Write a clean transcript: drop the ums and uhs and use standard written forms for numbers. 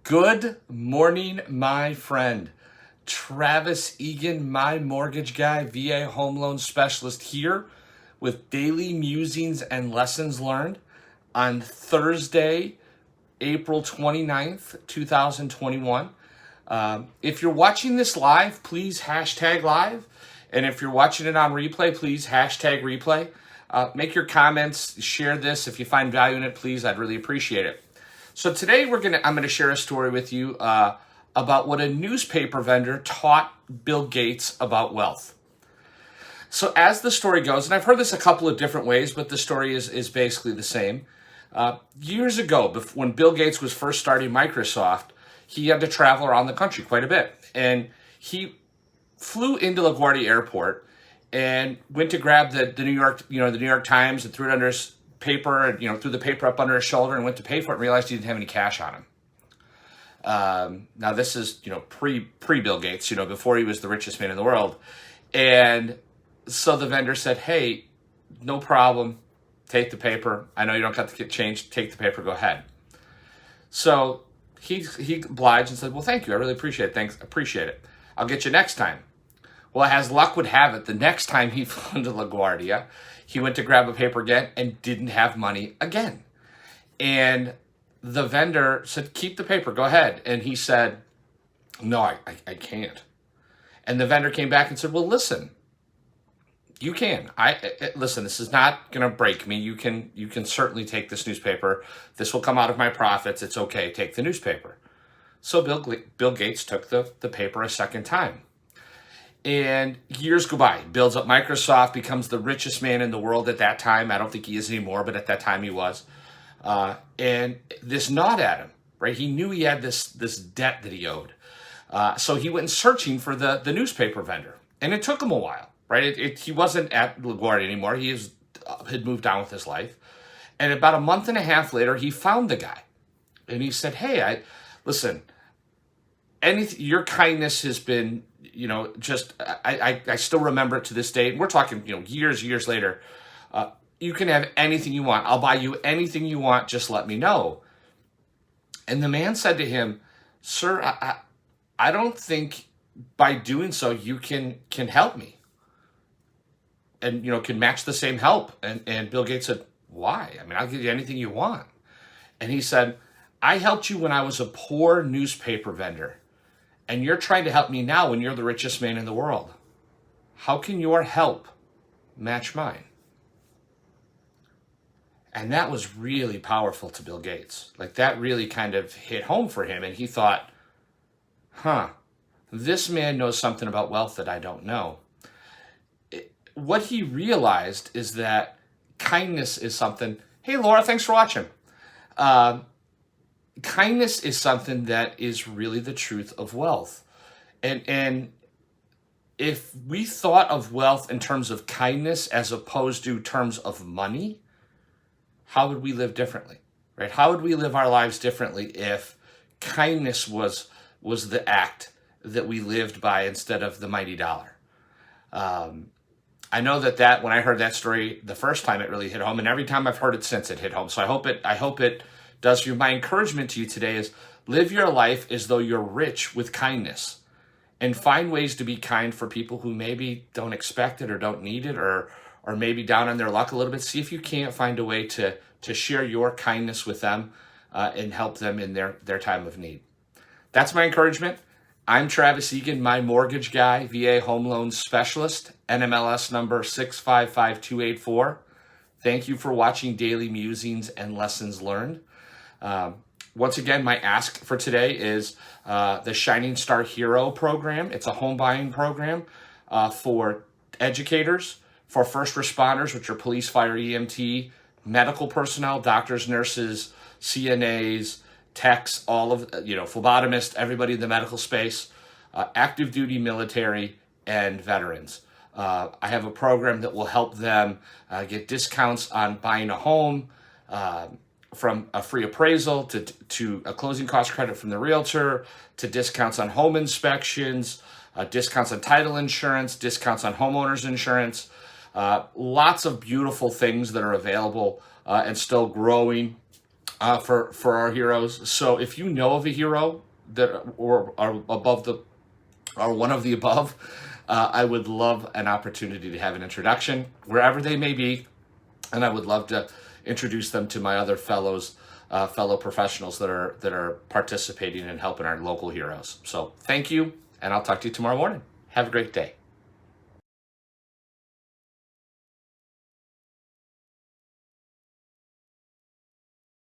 Good morning, my friend. Travis Egan, my mortgage guy, VA home loan specialist here with daily musings and lessons learned on Thursday, April 29th, 2021. If you're watching this live, please hashtag live. And if you're watching it on replay, please hashtag replay. Make your comments, share this. If you find value in it, please, I'd really appreciate it. So today I'm going to share a story with you about what a newspaper vendor taught Bill Gates about wealth. So as the story goes, and I've heard this a couple of different ways, but the story is basically the same. Years ago, when Bill Gates was first starting Microsoft, he had to travel around the country quite a bit. And he flew into LaGuardia Airport and went to grab the New York Times and threw it under his paper and threw the paper up under his shoulder and went to pay for it and realized he didn't have any cash on him. Now this is pre Bill Gates, before he was the richest man in the world. And so the vendor said, "Hey, no problem, take the paper. I know you don't got to get changed. Take the paper, go ahead." So he obliged and said, "Well, thank you. I really appreciate it. Thanks, appreciate it. I'll get you next time." Well, as luck would have it, the next time he flew into LaGuardia, he went to grab a paper again and didn't have money again. And the vendor said, "Keep the paper, go ahead." And he said, "No, I can't." And the vendor came back and said, "Well, listen, you can. Listen, this is not going to break me. You can certainly take this newspaper. This will come out of my profits. It's okay. Take the newspaper." So Bill Gates took the paper a second time. And years go by, builds up Microsoft, becomes the richest man in the world at that time. I don't think he is anymore, but at that time he was. And this gnawed at him, right? He knew he had this debt that he owed. So he went searching for the newspaper vendor. And it took him a while, right? He wasn't at LaGuardia anymore. He had moved on with his life. And about a month and a half later, he found the guy. And he said, "Hey, listen, your kindness has been, I still remember it to this day. And we're talking, years later. You can have anything you want. I'll buy you anything you want. Just let me know." And the man said to him, "Sir, I don't think by doing so you can help me and, can match the same help." And Bill Gates said, "Why? I mean, I'll give you anything you want." And he said, "I helped you when I was a poor newspaper vendor. And you're trying to help me now when you're the richest man in the world. How can your help match mine?" And that was really powerful to Bill Gates. Like, that really kind of hit home for him. And he thought, this man knows something about wealth that I don't know. What he realized is that kindness is something. Hey, Laura, thanks for watching. Kindness is something that is really the truth of wealth. And if we thought of wealth in terms of kindness as opposed to terms of money, how would we live differently, right? How would we live our lives differently if kindness was the act that we lived by instead of the mighty dollar? I know that when I heard that story the first time, it really hit home, and every time I've heard it since, it hit home. So I hope it does for you. My encouragement to you today is live your life as though you're rich with kindness, and find ways to be kind for people who maybe don't expect it or don't need it, or maybe down on their luck a little bit. See if you can't find a way to share your kindness with them and help them in their time of need. That's my encouragement. I'm Travis Egan, my mortgage guy, VA home loan specialist, NMLS number 655284. Thank you for watching Daily Musings and Lessons Learned. Once again, my ask for today is the Shining Star Hero program. It's a home buying program for educators, for first responders, which are police, fire, EMT, medical personnel, doctors, nurses, CNAs, techs, all of, phlebotomists, everybody in the medical space, active duty military, and veterans. I have a program that will help them get discounts on buying a home, from a free appraisal to a closing cost credit from the realtor, to discounts on home inspections, discounts on title insurance, discounts on homeowners insurance, lots of beautiful things that are available and still growing for our heroes. So if you know of a hero that or are above the or one of the above, I would love an opportunity to have an introduction wherever they may be, and I would love to introduce them to my other fellow professionals that are participating and helping our local heroes. So thank you, and I'll talk to you tomorrow morning. Have a great day.